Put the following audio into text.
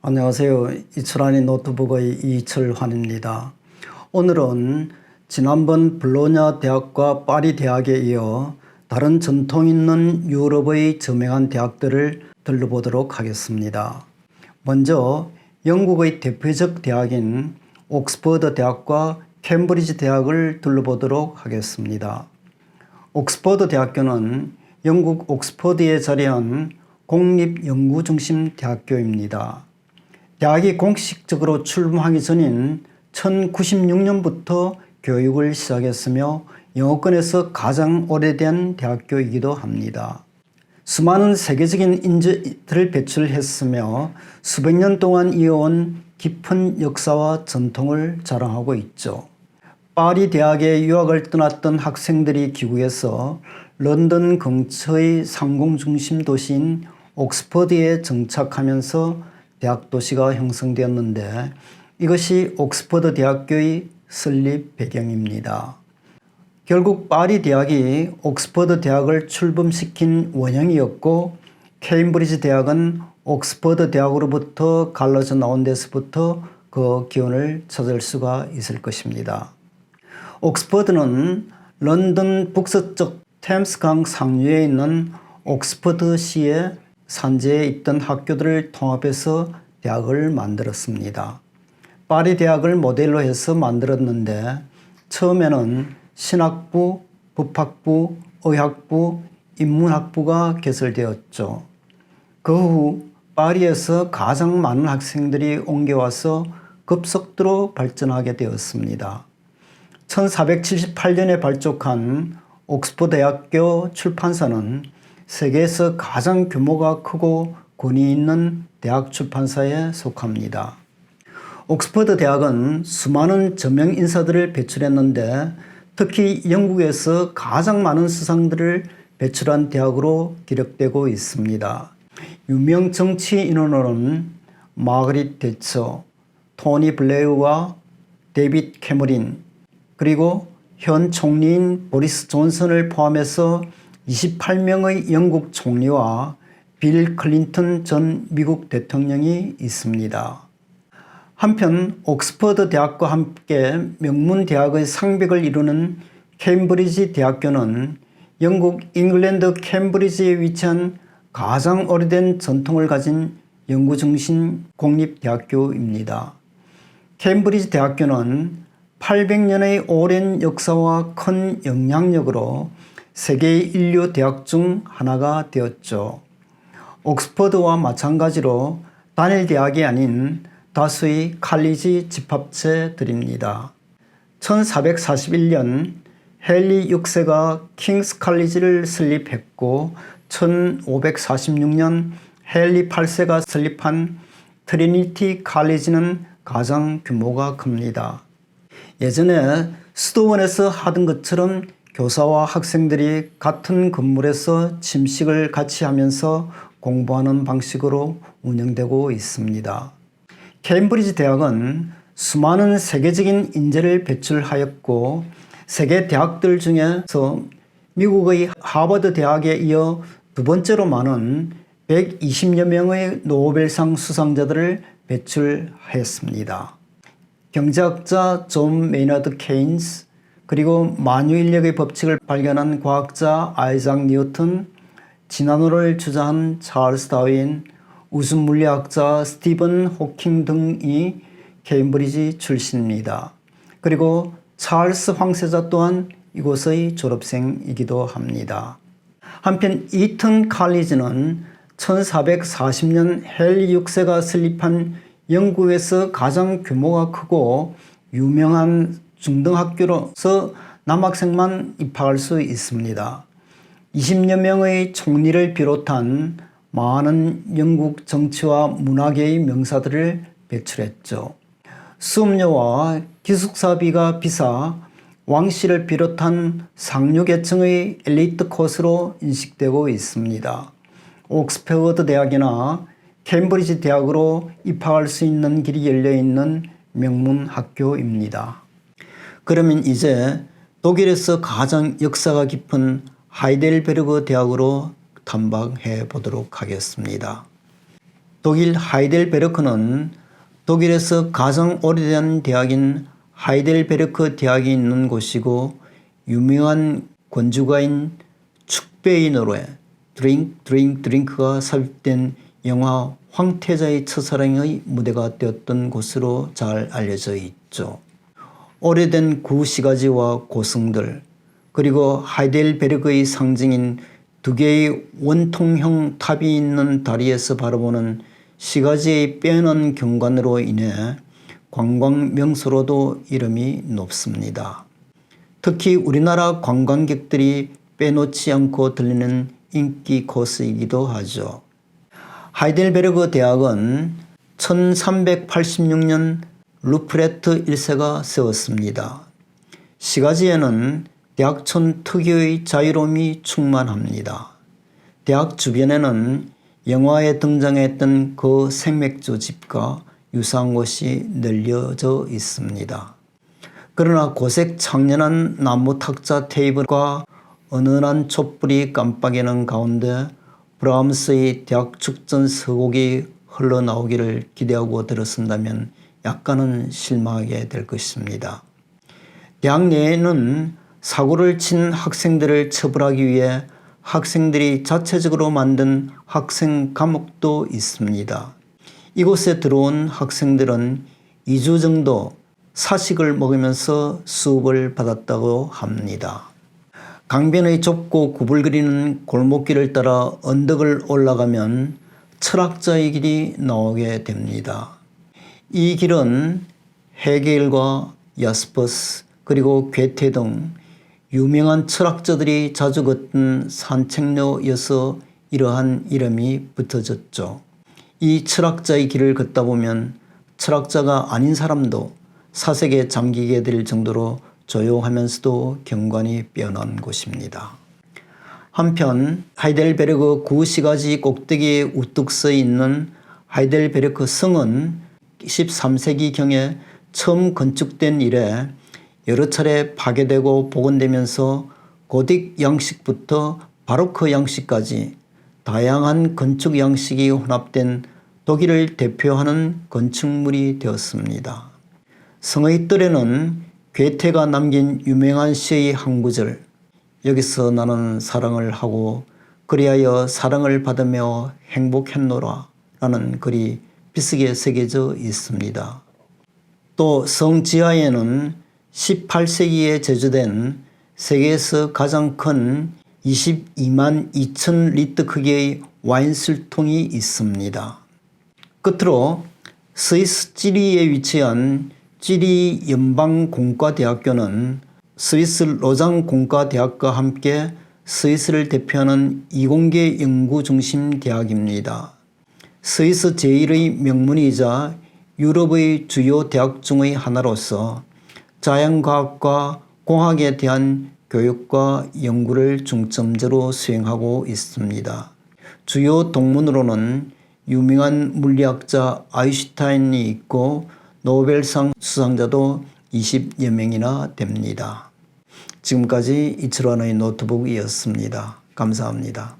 안녕하세요. 이철환의 노트북의 이철환입니다. 오늘은 지난번 볼로냐 대학과 파리 대학에 이어 다른 전통 있는 유럽의 저명한 대학들을 들러보도록 하겠습니다. 먼저 영국의 대표적 대학인 옥스퍼드 대학과 캠브리지 대학을 둘러보도록 하겠습니다. 옥스퍼드 대학교는 영국 옥스퍼드에 자리한 공립연구중심 대학교입니다. 대학이 공식적으로 출범하기 전인 1096년부터 교육을 시작했으며 영어권에서 가장 오래된 대학교이기도 합니다. 수많은 세계적인 인재들을 배출했으며 수백 년 동안 이어온 깊은 역사와 전통을 자랑하고 있죠. 파리 대학에 유학을 떠났던 학생들이 귀국해서 런던 근처의 상공중심 도시인 옥스퍼드에 정착하면서 대학 도시가 형성되었는데 이것이 옥스퍼드 대학교의 설립 배경입니다. 결국 파리 대학이 옥스퍼드 대학을 출범시킨 원형이었고 케임브리지 대학은 옥스퍼드 대학으로부터 갈라져 나온 데서부터 그 기원을 찾을 수가 있을 것입니다. 옥스퍼드는 런던 북서쪽 템스강 상류에 있는 옥스퍼드시의 산지에 있던 학교들을 통합해서 대학을 만들었습니다. 파리 대학을 모델로 해서 만들었는데 처음에는 신학부, 법학부, 의학부, 인문학부가 개설되었죠. 그 후 파리에서 가장 많은 학생들이 옮겨와서 급속도로 발전하게 되었습니다. 1478년에 발족한 옥스퍼드 대학교 출판사는 세계에서 가장 규모가 크고 권위 있는 대학 출판사에 속합니다. 옥스퍼드 대학은 수많은 저명 인사들을 배출했는데 특히 영국에서 가장 많은 수상들을 배출한 대학으로 기록되고 있습니다. 유명 정치인으로는 마거릿 대처, 토니 블레어와 데이빗 캐머린, 그리고 현 총리인 보리스 존슨을 포함해서 28명의 영국 총리와 빌 클린턴 전 미국 대통령이 있습니다. 한편 옥스퍼드 대학과 함께 명문 대학의 상벽을 이루는 케임브리지 대학교는 영국 잉글랜드 캠브리지에 위치한 가장 오래된 전통을 가진 연구중심 공립대학교입니다. 케임브리지 대학교는 800년의 오랜 역사와 큰 영향력으로 세계의 인류 대학 중 하나가 되었죠. 옥스퍼드와 마찬가지로 단일 대학이 아닌 다수의 칼리지 집합체들입니다. 1441년 헨리 6세가 킹스 칼리지를 설립했고 1546년 헨리 8세가 설립한 트리니티 칼리지는 가장 규모가 큽니다. 예전에 수도원에서 하던 것처럼 교사와 학생들이 같은 건물에서 침식을 같이 하면서 공부하는 방식으로 운영되고 있습니다. 케임브리지 대학은 수많은 세계적인 인재를 배출하였고 세계 대학들 중에서 미국의 하버드 대학에 이어 두 번째로 많은 120여 명의 노벨상 수상자들을 배출하였습니다. 경제학자 존 메이너드 케인스, 그리고 만유인력의 법칙을 발견한 과학자 아이작 뉴턴, 진화론을 주장한 찰스 다윈, 우주 물리학자 스티븐 호킹 등이 케임브리지 출신입니다. 그리고 찰스 황세자 또한 이곳의 졸업생이기도 합니다. 한편 이튼 칼리지는 1440년 헨리 6세가 설립한 영국에서 가장 규모가 크고 유명한 중등학교로서 남학생만 입학할 수 있습니다. 20여 명의 총리를 비롯한 많은 영국 정치와 문화계의 명사들을 배출했죠. 수업료와 기숙사비가 비싸 왕실을 비롯한 상류계층의 엘리트 코스로 인식되고 있습니다. 옥스퍼드 대학이나 캠브리지 대학으로 입학할 수 있는 길이 열려있는 명문 학교입니다. 그러면 이제 독일에서 가장 역사가 깊은 하이델베르그 대학으로 탐방해 보도록 하겠습니다. 독일 하이델베르크는 독일에서 가장 오래된 대학인 하이델베르크 대학이 있는 곳이고 유명한 권주가인 축배의 노래 드링크가 삽입된 영화 황태자의 첫사랑의 무대가 되었던 곳으로 잘 알려져 있죠. 오래된 구시가지와 고승들 그리고 하이델베르크의 상징인 두 개의 원통형 탑이 있는 다리에서 바라보는 시가지의 빼어난 경관으로 인해 관광 명소로도 이름이 높습니다. 특히 우리나라 관광객들이 빼놓지 않고 들리는 인기 코스이기도 하죠. 하이델베르크 대학은 1386년 루프레트 1세가 세웠습니다. 시가지에는 대학촌 특유의 자유로움이 충만합니다. 대학 주변에는 영화에 등장했던 그 생맥주 집과 유사한 곳이 널려져 있습니다. 그러나 고색 창연한 나무 탁자 테이블과 은은한 촛불이 깜빡이는 가운데 브라함스의 대학 축전 서곡이 흘러나오기를 기대하고 들었습니다면 약간은 실망하게 될 것입니다. 대학 내에는 사고를 친 학생들을 처벌하기 위해 학생들이 자체적으로 만든 학생 감옥도 있습니다. 이곳에 들어온 학생들은 2주 정도 사식을 먹으면서 수업을 받았다고 합니다. 강변의 좁고 구불거리는 골목길을 따라 언덕을 올라가면 철학자의 길이 나오게 됩니다. 이 길은 헤겔과 야스퍼스 그리고 괴테 등 유명한 철학자들이 자주 걷던 산책로여서 이러한 이름이 붙어졌죠. 이 철학자의 길을 걷다 보면 철학자가 아닌 사람도 사색에 잠기게 될 정도로 조용하면서도 경관이 빼어난 곳입니다. 한편 하이델베르크 구시가지 꼭대기에 우뚝 서 있는 하이델베르크 성은 13세기경에 처음 건축된 이래 여러 차례 파괴되고 복원되면서 고딕 양식부터 바로크 양식까지 다양한 건축 양식이 혼합된 독일을 대표하는 건축물이 되었습니다. 성의 뜰에는 괴테가 남긴 유명한 시의 한 구절 여기서 나는 사랑을 하고 그리하여 사랑을 받으며 행복했노라 라는 글이 비스게 새겨져 있습니다. 또 성 지하에는 18세기에 제조된 세계에서 가장 큰 22만 2천 리터 크기의 와인 술통이 있습니다. 끝으로 스위스 지리에 위치한 지리 연방공과대학교는 스위스 로장 공과대학과 함께 스위스를 대표하는 이공계 연구중심 대학입니다. 스위스 제1의 명문이자 유럽의 주요 대학 중의 하나로서 자연과학과 공학에 대한 교육과 연구를 중점적으로 수행하고 있습니다. 주요 동문으로는 유명한 물리학자 아인슈타인이 있고 노벨상 수상자도 20여 명이나 됩니다. 지금까지 이철환의 노트북이었습니다. 감사합니다.